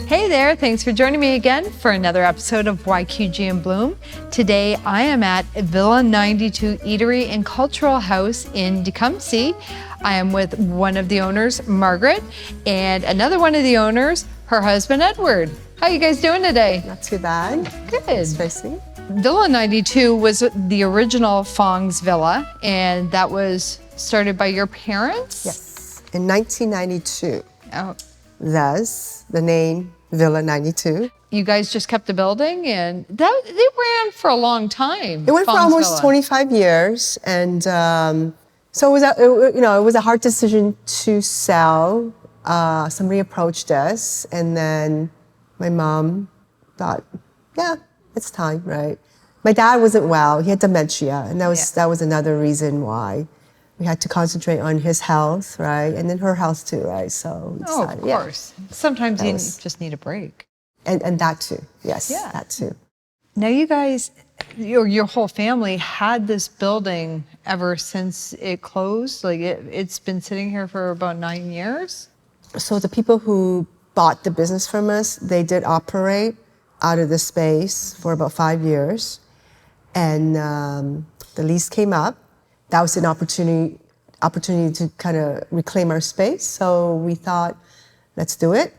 Hey there, thanks for joining me again for another episode of YQG in Bloom. Today I am at Villa 92 Eatery and Cultural House in Tecumseh. I am with one of the owners, Margaret, and another one of the owners, her husband, Edward. How are you guys doing today? Not too bad. Good. It's Tracy. Villa 92 was the original Fong's Villa, and that was started by your parents? Yes. In 1992. Oh. Thus, the name Villa 92. You guys just kept the building, and they ran for a long time. It went for Fong's almost Villa. 25 years, and so it was a hard decision to sell. Somebody approached us, and then my mom thought, yeah, it's time, right? My dad wasn't well; he had dementia, and that was another reason why we had to concentrate on his health, right, and then her health too, right? So we decided, of course. Sometimes you just need a break. And that too, yes, that too. Now you guys, your whole family had this building ever since it closed? Like it's been sitting here for about 9 years? So the people who bought the business from us, they did operate out of the space for about 5 years. And the lease came up. That was an opportunity to kind of reclaim our space. So we thought, let's do it.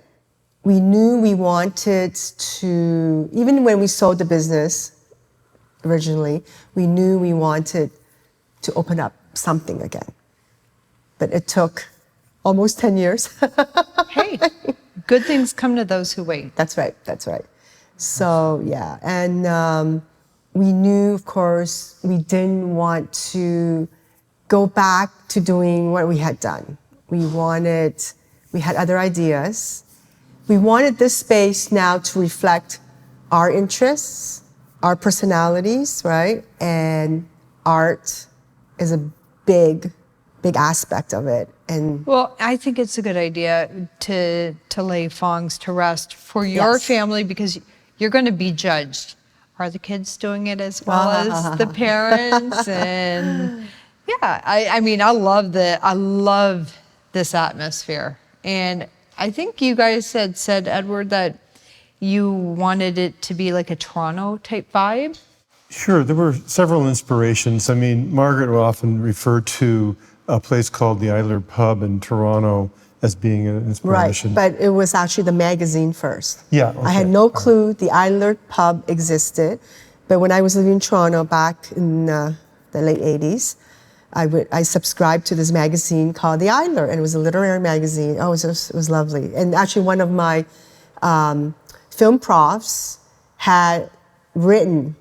We knew we wanted to, even when we sold the business originally, we knew we wanted to open up something again. But it took almost 10 years. Hey, good things come to those who wait. That's right. So, yeah. And we knew, of course, we didn't want to go back to doing what we had done. We had other ideas. We wanted this space now to reflect our interests, our personalities, right? And art is a big aspect of it. And well, I think it's a good idea to lay Fongs to rest for your family, because you're going to be judged. Are the kids doing it as well as the parents? And yeah, I mean, I love this atmosphere. And I think you guys said, Edward, that you wanted it to be like a Toronto type vibe. Sure, there were several inspirations. I mean, Margaret will often refer to a place called the Eatery Pub in Toronto as being an inspiration. Right, but it was actually the magazine first. Yeah. Okay. I had no clue the Eatery Pub existed, but when I was living in Toronto back in the late 80s, I subscribed to this magazine called The Eatery, and it was a literary magazine. Oh, it was lovely. And actually one of my film profs had written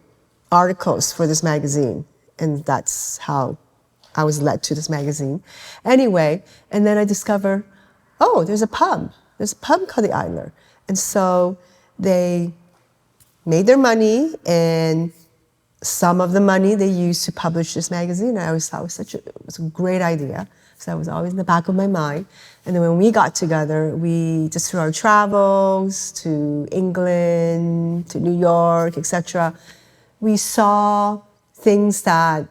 articles for this magazine, and that's how I was led to this magazine. Anyway, and then I discovered, oh, there's a pub. There's a pub called The Eatery. And so they made their money, and some of the money they used to publish this magazine. I always thought it was a great idea. So that was always in the back of my mind. And then when we got together, we just through our travels to England, to New York, etc., we saw things that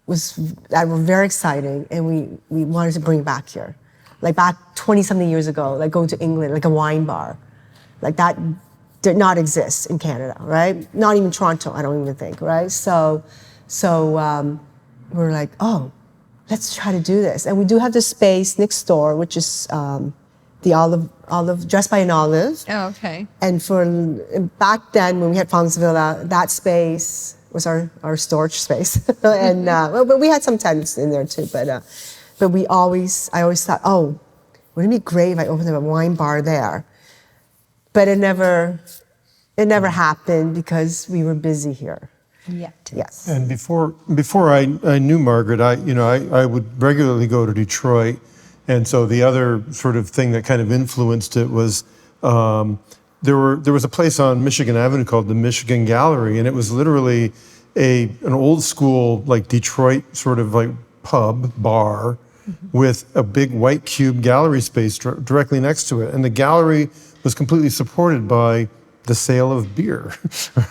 were very exciting, and we wanted to bring back here. Like back 20-something years ago, like going to England, like a wine bar. Like that did not exist in Canada, right? Not even Toronto, I don't even think, right? So we're like, oh, let's try to do this. And we do have the space next door, which is the olive, Dressed by an Olive. Oh, okay. And back then, when we had Fong's Villa, that space was our storage space. And but we had some tenants in there too. But I always thought, oh, wouldn't it be great if I opened up a wine bar there? But it never happened because we were busy here. Yet. Yes. And before I knew Margaret, I would regularly go to Detroit, and so the other sort of thing that kind of influenced it was there was a place on Michigan Avenue called the Michigan Gallery, and it was literally an old school like Detroit sort of like pub bar with a big white cube gallery space directly next to it, and the gallery was completely supported by the sale of beer,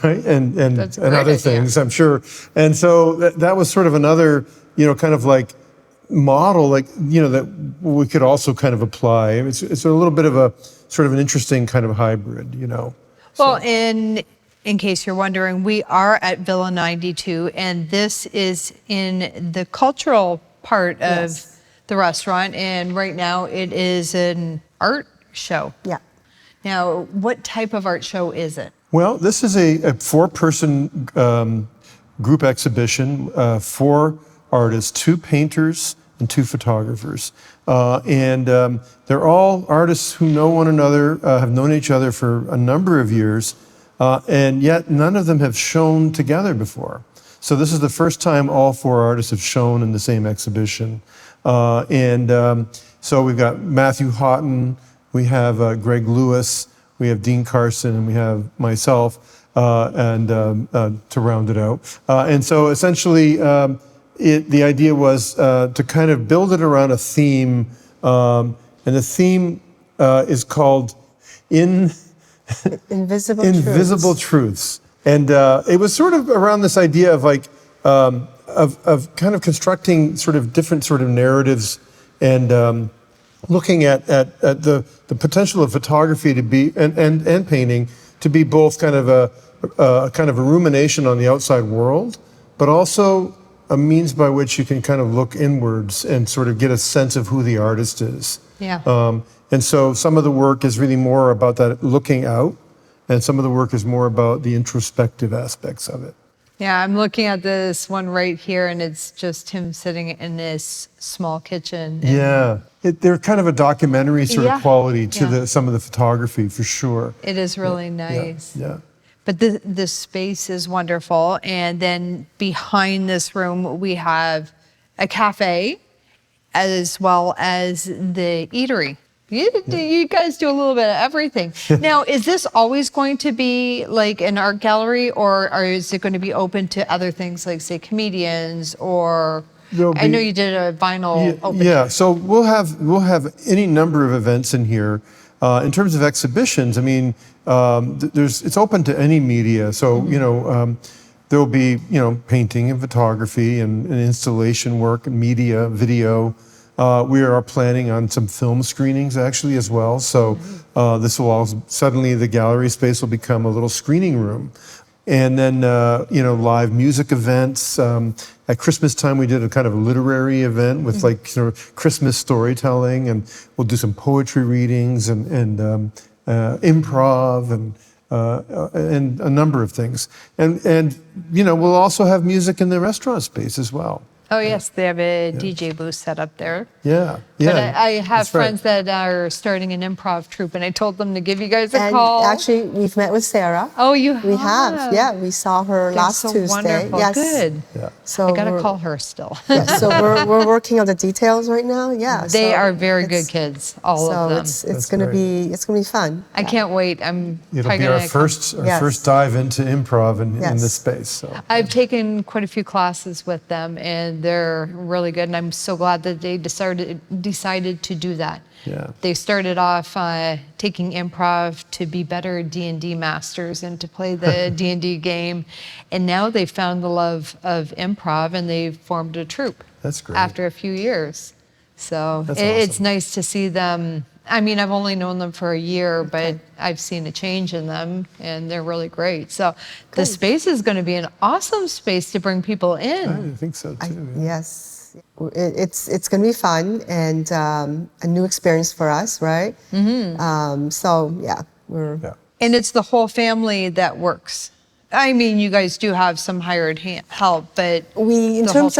right? And other things, I'm sure. And so that was sort of another, kind of like model, like, that we could also kind of apply. It's a little bit of a sort of an interesting kind of hybrid, Well, in case you're wondering, we are at Villa 92, and this is in the cultural part of the restaurant. And right now it is an art show. Yeah. Now, what type of art show is it? Well, this is a 4-person group exhibition, 4 artists, 2 painters and 2 photographers. And they're all artists who know one another, have known each other for a number of years, and yet none of them have shown together before. So this is the first time all 4 artists have shown in the same exhibition. So we've got Matthew Houghton, we have Greg Lewis, we have Dean Carson, and we have myself, to round it out. And so essentially, the idea was to kind of build it around a theme, and the theme is called Invisible Truths. And it was sort of around this idea of like, of kind of constructing sort of different sort of narratives and looking at the potential of photography to be and painting to be both kind of a rumination on the outside world, but also a means by which you can kind of look inwards and sort of get a sense of who the artist is. Yeah. And so some of the work is really more about that looking out, and some of the work is more about the introspective aspects of it. Yeah, I'm looking at this one right here, and it's just him sitting in this small kitchen. Yeah, they're kind of a documentary sort of quality to some of the photography, for sure. It is really nice. Yeah. But the space is wonderful. And then behind this room, we have a cafe as well as the eatery. You guys do a little bit of everything. Now, is this always going to be like an art gallery, or is it going to be open to other things like, say, comedians, or I know you did a vinyl opening. Yeah, so we'll have any number of events in here. In terms of exhibitions, I mean, it's open to any media. So there'll be painting and photography and installation work, media, video. We are planning on some film screenings actually as well. So this will all suddenly the gallery space will become a little screening room. And then, live music events. At Christmas time, we did a kind of a literary event with like Christmas storytelling, and we'll do some poetry readings and improv and a number of things. And we'll also have music in the restaurant space as well. Oh, yes, they have a DJ booth set up there. Yeah. But I have friends that are starting an improv troupe, and I told them to give you guys a call. Actually, we've met with Sarah. Oh, you have? We have, yeah. We saw her last Tuesday. Wonderful. Yes. Good. Yeah. So I got to call her still. Yeah, so we're working on the details right now. Yeah. They are very good kids, all of them. So it's going to be fun. I can't wait. It'll be our first dive into improv in this space. So I've taken quite a few classes with them, and they're really good. And I'm so glad that they decided to do that. Yeah. They started off taking improv to be better D&D masters and to play the D&D game. And now they found the love of improv, and they've formed a troupe. That's great. After a few years. So That's it's awesome. nice to see them. I mean, I've only known them for a year, but I've seen a change in them, and they're really great. So the space is going to be an awesome space to bring people in. I think so too. Yes. It's going to be fun and a new experience for us, right? Mm-hmm. And it's the whole family that works. I mean, you guys do have some hired help, but in terms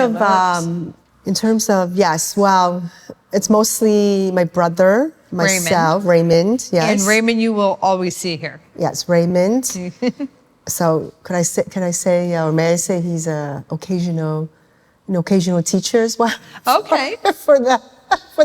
of yes, well, it's mostly my brother, myself, Raymond. Yes. And Raymond, you will always see here. Yes, Raymond. So can I say, or may I say, he's an occasional teacher as well. Okay. for the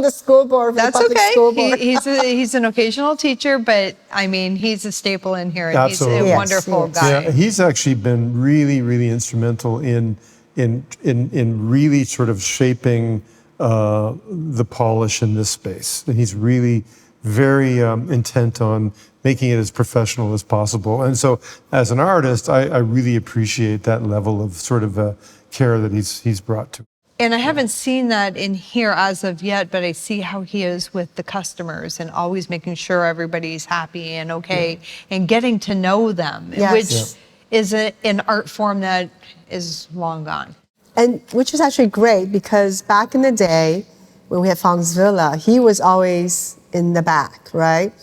school board. For That's the public okay. School board. He's an occasional teacher, but I mean, he's a staple in here, and Absolutely. he's a Yes, wonderful yes. guy. Yeah, he's actually been really, really instrumental in really sort of shaping the polish in this space. And he's really very intent on making it as professional as possible. And so, as an artist, I really appreciate that level of sort of care that he's brought to. And I haven't seen that in here as of yet, but I see how he is with the customers and always making sure everybody's happy and okay and getting to know them, Yes. which is an art form that is long gone. And which is actually great because back in the day when we had Fong's Villa, he was always in the back, right?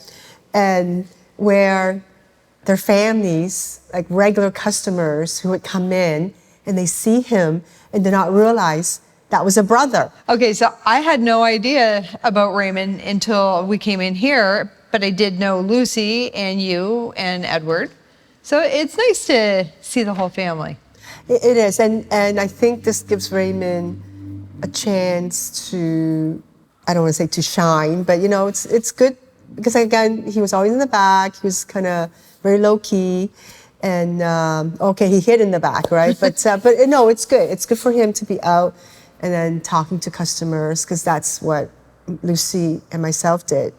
And where their families, like regular customers who would come in and they see him and did not realize that was a brother. Okay, so I had no idea about Raymond until we came in here, but I did know Lucy and you and Edward. So it's nice to see the whole family. It is, and I think this gives Raymond a chance to, I don't want to say to shine, but you know, it's good because again, he was always in the back. He was kind of very low key, and okay, he hid in the back, right? But no, it's good. It's good for him to be out and then talking to customers because that's what Lucy and myself did.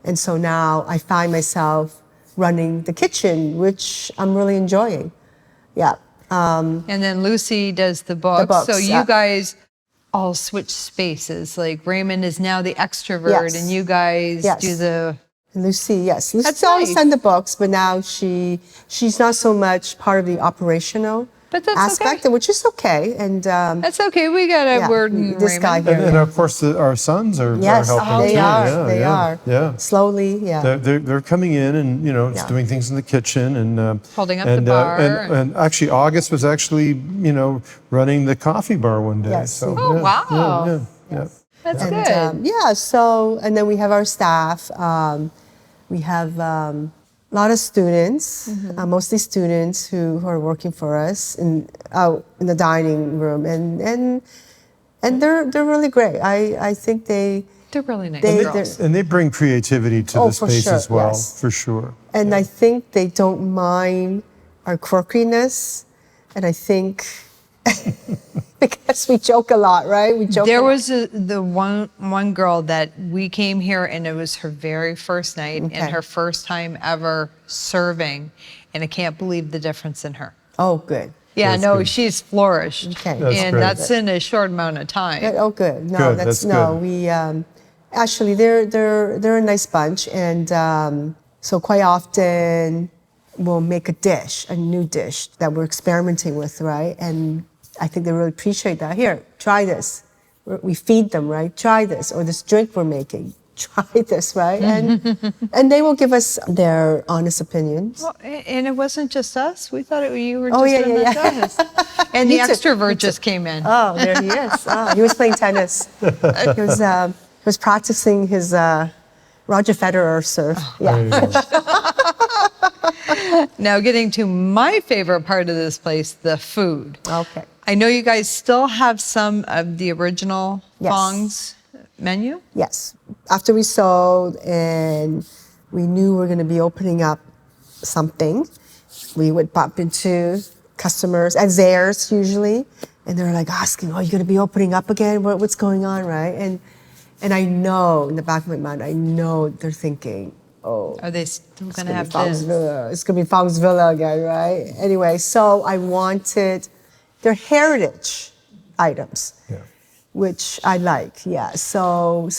And so now I find myself running the kitchen, which I'm really enjoying. Yeah. And then Lucy does the books. books, So you yeah. guys all switch spaces. Like Raymond is now the extrovert, Yes. and you guys Yes. do the. Lucy, yes. Lucy's That's always nice. done the books, but now she's not so much part of the operational But that's aspect, okay. which is okay. And That's okay. We got a yeah, word in this guy Raymond. here. And of course, our sons are Yes, helping they too. are. Yeah, They yeah, are. Yeah. Slowly, yeah. They're coming in and Yeah. doing things in the kitchen and Holding up the bar and actually August was actually running the coffee bar one day. Yes. So Oh, yeah, wow. yeah. That's And good. yeah, so, and then we have our staff. We have a lot of students, mostly students who are working for us out in the dining room, and they're really great. I think they're really nice. they- And they bring creativity to Oh, the for space sure, as well, yes. for sure. and I think they don't mind our quirkiness, and I think because we joke a lot, right? We joke. There a lot. was the one girl that we came here and it was her very first night Okay. and her first time ever serving, and I can't believe the difference in her. Oh, good. Yeah, That's no, good. she's flourished, Okay. That's and great. that's in a short amount of time. Oh, good. No, Good, that's that's no. good. We actually they're a nice bunch, and so quite often we'll make a new dish that we're experimenting with, right? And I think they really appreciate that. Here, try this. We feed them, right? Try this, or this drink we're making. Try this, right? And they will give us their honest opinions. Well, and it wasn't just us. We thought you were just Oh, yeah, doing yeah, that yeah. to us. And the Me too, extrovert just came in. Oh, there he is. Oh, he was playing tennis. He was practicing his Roger Federer serve. Yeah. There you go. Now, getting to my favorite part of this place, the food. Okay. I know you guys still have some of the original Yes. Fong's menu. Yes. After we sold and we knew we were going to be opening up something, we would bump into customers as theirs usually, and they were like asking, "Oh, you're going to be opening up again? What's going on, right?" And I know in the back of my mind, I know they're thinking, "Oh, Are they still it's going gonna to be have Fong's this? Villa. It's going to be Fong's Villa again, right?" Anyway, so I wanted their heritage items. Yeah. Which I like, yeah. So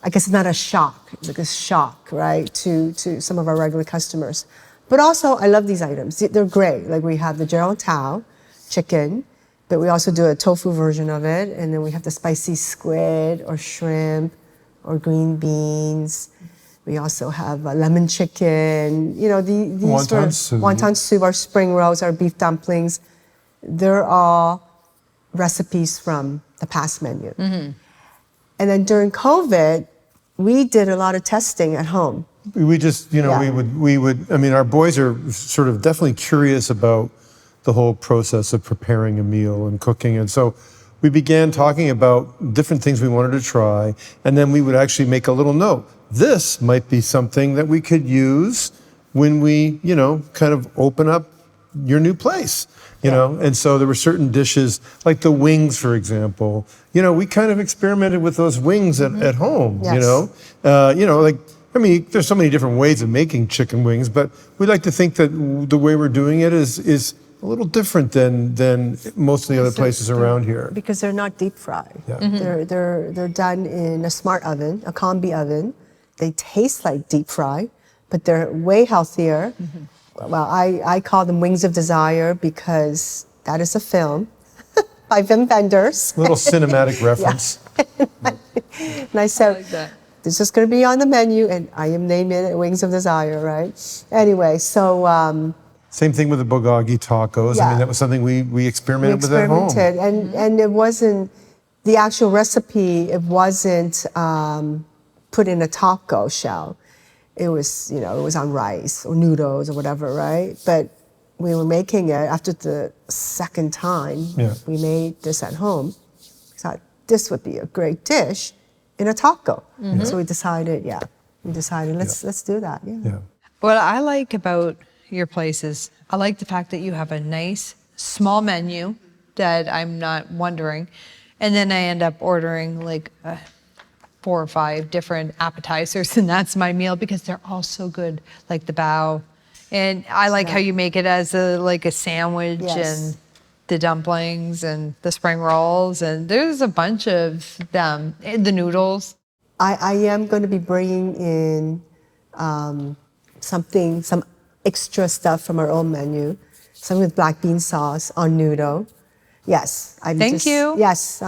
I guess it's not a shock. It's like a shock, right, to some of our regular customers. But also, I love these items. They're great. Like we have the Gerald Tao chicken, but we also do a tofu version of it, and then we have the spicy squid or shrimp or green beans. We also have lemon chicken. You know, these Wonton soup. wonton soup, our spring rolls, our beef dumplings. They're all recipes from the past menu. And then during COVID, we did a lot of testing at home. We just, Yeah. we would, I mean, our boys are sort of definitely curious about the whole process of preparing a meal and cooking. And so we began talking about different things we wanted to try. And then we would actually make a little note. This might be something that we could use when we, kind of open up your new place. And so there were certain dishes, like the wings, for example. We kind of experimented with those wings at home. Yes. There's so many different ways of making chicken wings, but we like to think that the way we're doing it is a little different than most of the other places around here. Because they're not deep fried. Yeah. They're done in a smart oven, a combi oven. They taste like deep fried, but they're way healthier. Well, I call them Wings of Desire because that is a film by Wim Wenders. Little cinematic reference. And I said, like that. this is going to be on the menu, and I am naming it Wings of Desire, right? Anyway, so Same thing with the bulgogi tacos. I Yeah. mean, that was something we we experimented with at home. experimented, and it wasn't the actual recipe. It wasn't put in a taco shell. It was, it was on rice or noodles or whatever, right? But we were making it after the second time Yeah. we made this at home. We thought this would be a great dish in a taco. So we decided, let's do that. Yeah. Yeah. What I like about your place is I like the fact that you have a nice small menu that I'm not wondering, and then I end up ordering like 4 or 5 different appetizers, and that's my meal because they're all so good, like the bao. And I like how you make it as a sandwich, Yes. and the dumplings and the spring rolls, and there's a bunch of them, and the noodles. I am going to be bringing in some extra stuff from our own menu, some with black bean sauce on noodle. Yes, Thank you. Yes,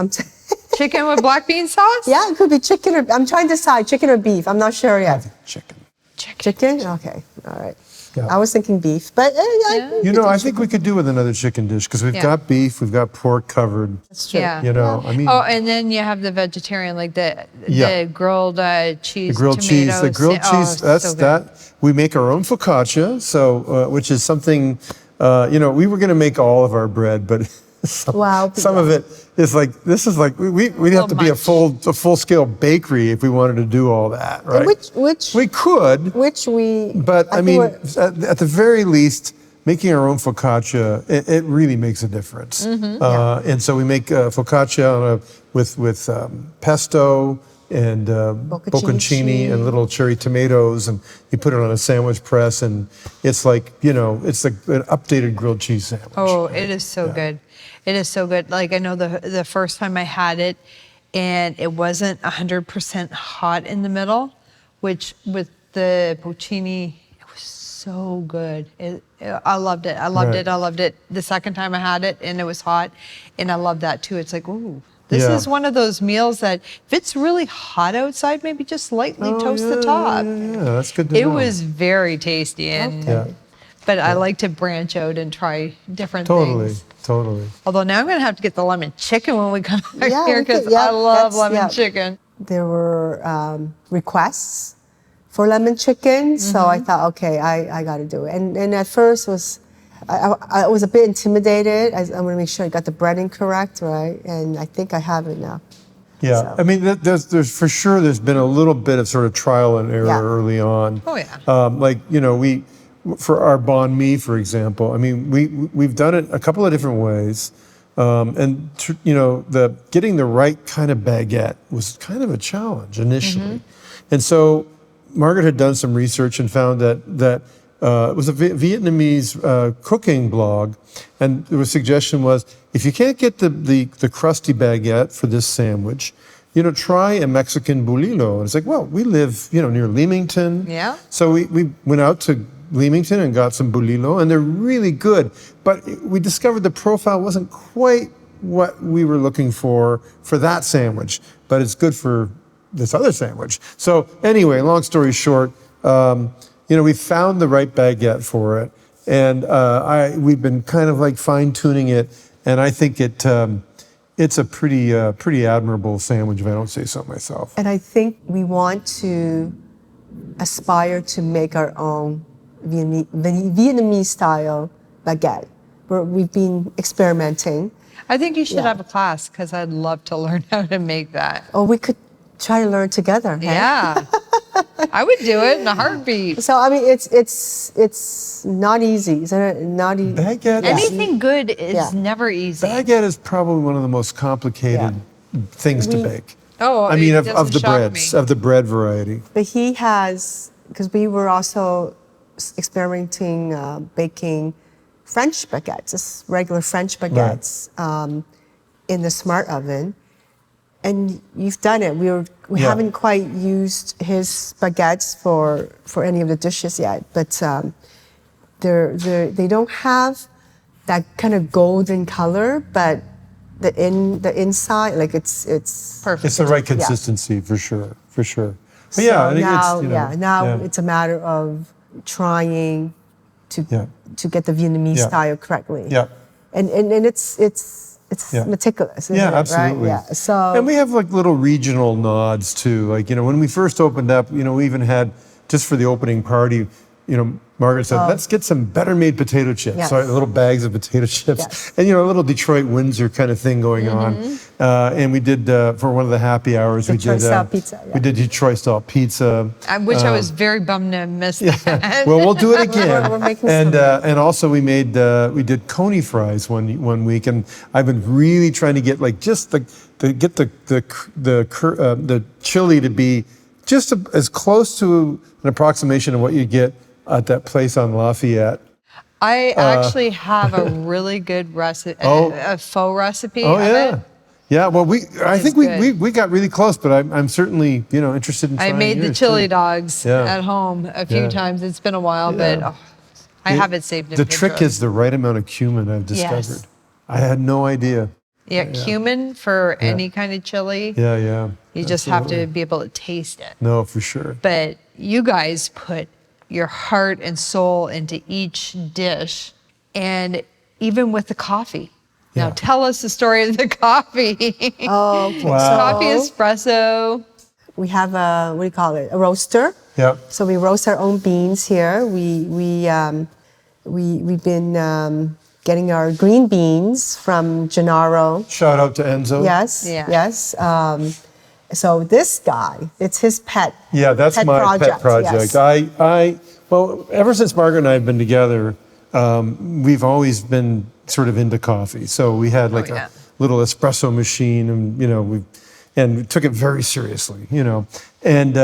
Chicken with black bean sauce? yeah, it could be chicken or I'm trying to decide chicken or beef. I'm not sure yet. Chicken. Chicken? Okay, all right. Yeah. I was thinking beef, but I think we could do with another chicken dish because we've Yeah. got beef, we've got pork covered. that's true. Yeah. I mean, Oh, and then you have the vegetarian, like the Yeah. grilled cheese, the grilled cheese, the tomatoes. grilled Oh, cheese. so That's good. that. We make our own focaccia, so which is something. We were going to make all of our bread, but Wow. some of it is like this is like we'd have to be a much. full scale bakery if we wanted to do all that, right? Which we could, we. but I think mean, we're- at the very least, making our own focaccia it really makes a difference. And so we make focaccia with pesto and bocconcini and little cherry tomatoes, and you put it on a sandwich press, and it's like it's like an updated grilled cheese sandwich. Oh, it is so good. It is so good. Like I know the first time I had it, and it wasn't 100% hot in the middle, which with the bocconcini, it was so good. I loved it. I loved Right. it. I loved it. The second time I had it, and it was hot, and I love that too. It's like, ooh. This Yeah. is one of those meals that if it's really hot outside, maybe just lightly toast the top. Yeah, that's good to It know. was very tasty, and Yeah. but I like to branch out and try different Totally, things. totally. Although now I'm going to have to get the lemon chicken when we come back Yeah, here we could- because yeah, I love that's- lemon yeah. chicken. There were requests for lemon chicken, so I thought, okay, I got to do it. And at first I was a bit intimidated. I want to make sure I got the breading correct, right? And I think I have it now. Yeah, So- I mean, there's for sure there's been a little bit of sort of trial and error Yeah. early on. Oh, yeah. We for our banh mi, for example. I mean, we've done it a couple of different ways, the getting the right kind of baguette was kind of a challenge initially, and so Margaret had done some research and found that it was a Vietnamese cooking blog, and the suggestion was if you can't get the crusty baguette for this sandwich, try a Mexican bolillo. And it's like, well, we live near Leamington, Yeah. So we went out to Leamington and got some bolillo, and they're really good. But we discovered the profile wasn't quite what we were looking for that sandwich, but it's good for this other sandwich. So anyway, long story short. We found the right baguette for it, and we've been kind of like fine tuning it, and I think it's a pretty admirable sandwich if I don't say so myself. And I think we want to aspire to make our own Vietnamese style baguette. We've been experimenting. I think you should Yeah. have a class because I'd love to learn how to make that. Or we could try to learn together. Hey? Yeah. I would do it in a heartbeat. So I mean, it's not easy. Isn't it? Not easy. Baguette is, Anything good is Yeah. never easy. baguette is probably one of the most complicated things to bake. Oh, I mean, it of doesn't the shock breads, me. of the bread variety. But he has, because we were also experimenting baking French baguettes, just regular French baguettes, in the smart oven. And you've done it. We haven't quite used his baguettes for any of the dishes yet, but they don't have that kind of golden color, but the inside, like it's Perfect. It's the right consistency for sure. But yeah, I think now it's a matter of trying to get the Vietnamese style correctly. Yeah. And it's meticulous, isn't it, absolutely. right? Yeah. So and we have like little regional nods too. Like, when we first opened up, we even had, just for the opening party, Margaret said, let's get some better made potato chips. Yes. So little bags of potato chips. Yes. And, a little Detroit Windsor kind of thing going on. And we did, for one of the happy hours, Detroit style pizza. We did Detroit style pizza. I was very bummed to miss that. Well, we'll do it again. We're making and also we did coney fries one week, and I've been really trying to get the chili to be just as close to an approximation of what you get at that place on Lafayette. I actually have a really good recipe, a faux recipe Oh of yeah. it. Yeah, well, I think good. we got really close, but I'm certainly interested in I trying made the yours, chili too. dogs Yeah. at home a few Yeah. times. It's been a while, Yeah. but I have it saved in The trick Pinterest. is the right amount of cumin, I've discovered. Yes. I had no idea. Yeah, cumin for any kind of chili. Yeah. You just have to absolutely. be able to taste it. No, for sure. But you guys put your heart and soul into each dish, and even with the coffee. Now Yeah. tell us the story of the coffee. Okay. Wow. Coffee espresso. We have a roaster. Yeah. So we roast our own beans here. We've been getting our green beans from Gennaro. Shout out to Enzo. Yes. Yeah. Yes. So this guy, it's his pet. Yeah, that's my pet project. Yes. Well, ever since Margaret and I have been together, we've always been sort of into coffee. So we had like yeah. a little espresso machine, and we took it very seriously, And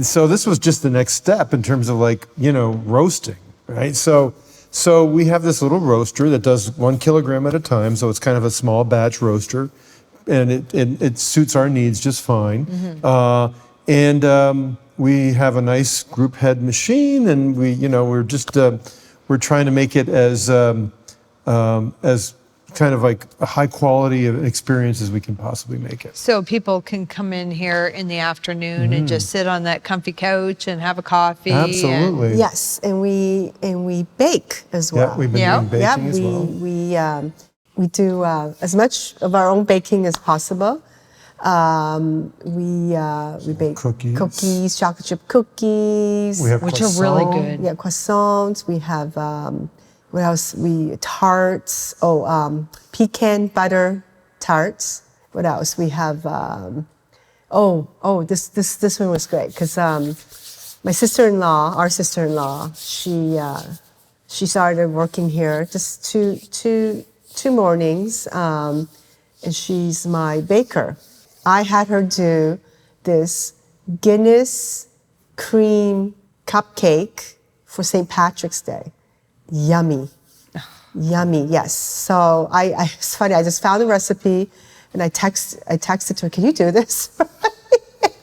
so this was just the next step in terms of roasting, right? So we have this little roaster that does 1 kilogram at a time. So it's kind of a small batch roaster, and it suits our needs just fine. We have a nice group head machine, and we're trying to make it as kind of like a high quality of experience as we can possibly make it. So people can come in here in the afternoon and just sit on that comfy couch and have a coffee. Absolutely. Yes, and we bake as well. Yeah, we've been Yeah. doing baking as well. We do as much of our own baking as possible. We bake Cookies. chocolate chip cookies. We have Which are really croissant. good. Yeah, croissants. We have what else? Tarts. Pecan butter tarts. What else? We have. This one was great because my sister-in-law, our sister-in-law, she started working here just two mornings, and she's my baker. I had her do this Guinness cream cupcake for St. Patrick's Day. Yummy. Yummy, yes. So it's funny, I just found the recipe and I texted her, can you do this?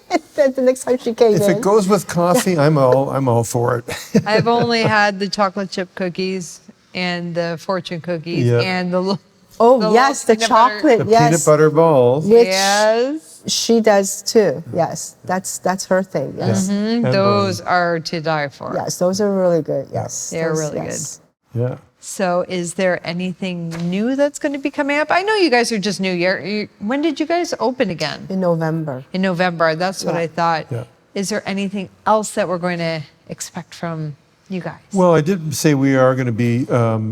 And then the next time she came If in. it goes with coffee, I'm all for it. I've only had the chocolate chip cookies and the fortune cookies Yeah. and the Oh, yes, the peanut butter. chocolate, The yes. peanut butter balls. Which Yes. she does too, yes. That's her thing, yes. And Those are to die for. Yes, those are really good, yes. They're Those- really yes. Yeah. So is there anything new that's going to be coming up? I know you guys are just new. When did you guys open again? In November. In November. That's what Yeah. I thought. Yeah. Is there anything else that we're going to expect from you guys? Well, I did say we are going to be.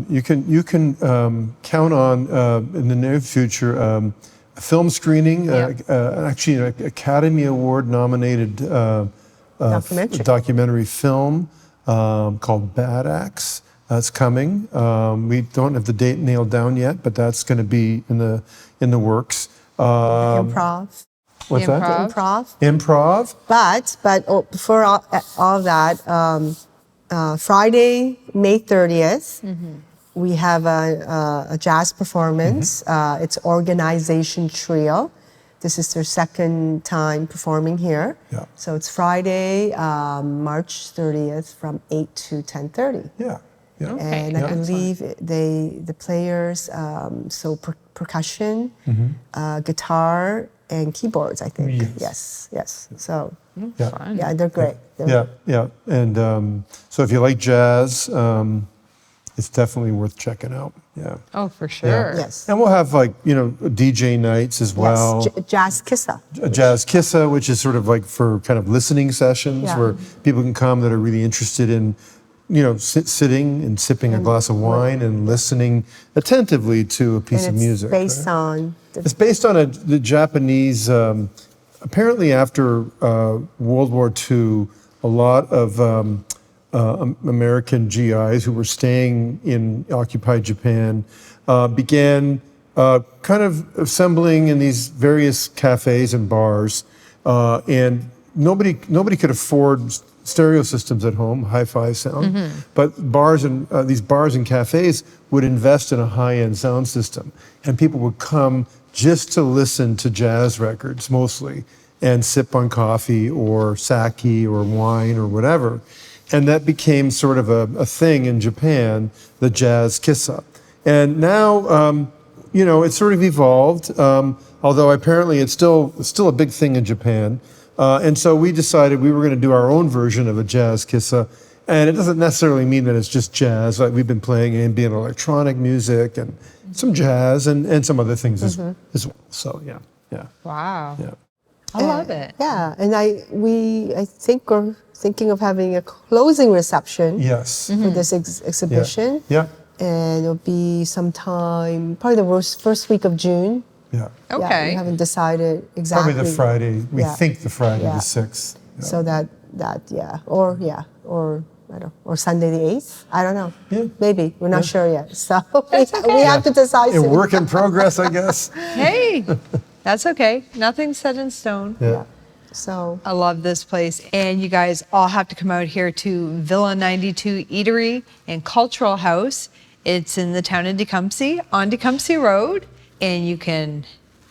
You can count on in the near future a film screening. Actually, an Academy Award nominated documentary film called Bad Axe. That's coming. We don't have the date nailed down yet, but that's going to be in the works. Improv. What's that? Improv. Improv. But before all that, Friday, May 30th, we have a jazz performance. It's Organization Trio. This is their second time performing here. Yeah. So it's Friday, March 30th from 8 to 10:30. Yeah. Yeah. And I believe the players, percussion, guitar, and keyboards, I think. Yes. So, Yeah. they're great. Yeah. And so if you like jazz, it's definitely worth checking out. Yeah. Oh, for sure. Yes. And we'll have DJ nights as well. Yes, Jazz Kissa. A jazz kissa, which is sort of like for kind of listening sessions Yeah. where people can come that are really interested in, sitting and sipping a glass of wine and listening attentively to a piece of music. Based right? on It's based on the Japanese. Apparently, after World War II, a lot of American GIs who were staying in occupied Japan began kind of assembling in these various cafes and bars, and nobody could afford stereo systems at home, hi-fi sound, but these bars and cafes would invest in a high-end sound system, and people would come just to listen to jazz records mostly, and sip on coffee or sake or wine or whatever. And that became sort of a thing in Japan, the jazz kissa. And now, it's sort of evolved, although apparently it's still a big thing in Japan. And so we decided we were going to do our own version of a jazz kissa. And it doesn't necessarily mean that it's just jazz. Like we've been playing ambient electronic music and some jazz and some other things as well. So, yeah. Wow. Yeah. I love it. Yeah, and I think we're thinking of having a closing reception Yes. for this exhibition. Yeah. And it'll be sometime, probably the first week of June. Yeah. Yeah, Okay. we haven't decided exactly. Probably the Friday. We Yeah. think the Friday Yeah. the 6th. Yeah. So or I don't know, or Sunday the 8th. I don't know. Yeah. Maybe we're not Yeah. sure yet. So we have to decide A soon. work in progress, I guess. Hey, that's okay. Nothing's set in stone. Yeah. So I love this place. And you guys all have to come out here to Villa 92 Eatery and Cultural House. It's in the town of Tecumseh, on Tecumseh Road. And you can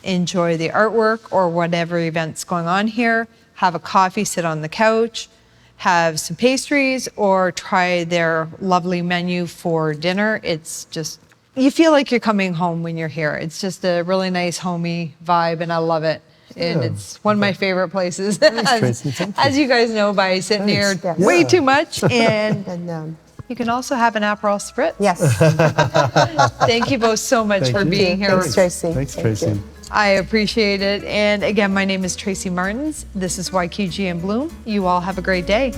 enjoy the artwork or whatever event's going on here. Have a coffee, sit on the couch, have some pastries, or try their lovely menu for dinner. It's just, you feel like you're coming home when you're here. It's just a really nice, homey vibe, and I love it. And Yeah. it's one of my favorite places. Tracy. Thank you. As you guys know by sitting here Thanks. way Yeah. too much. And and you can also have an Aperol Spritz. yes, Thank you both so much Thank for you. being here. Thanks, Tracy. Thanks, Thank Tracy. you. I appreciate it. And again, my name is Tracy Martins. This is YQG and Bloom. You all have a great day.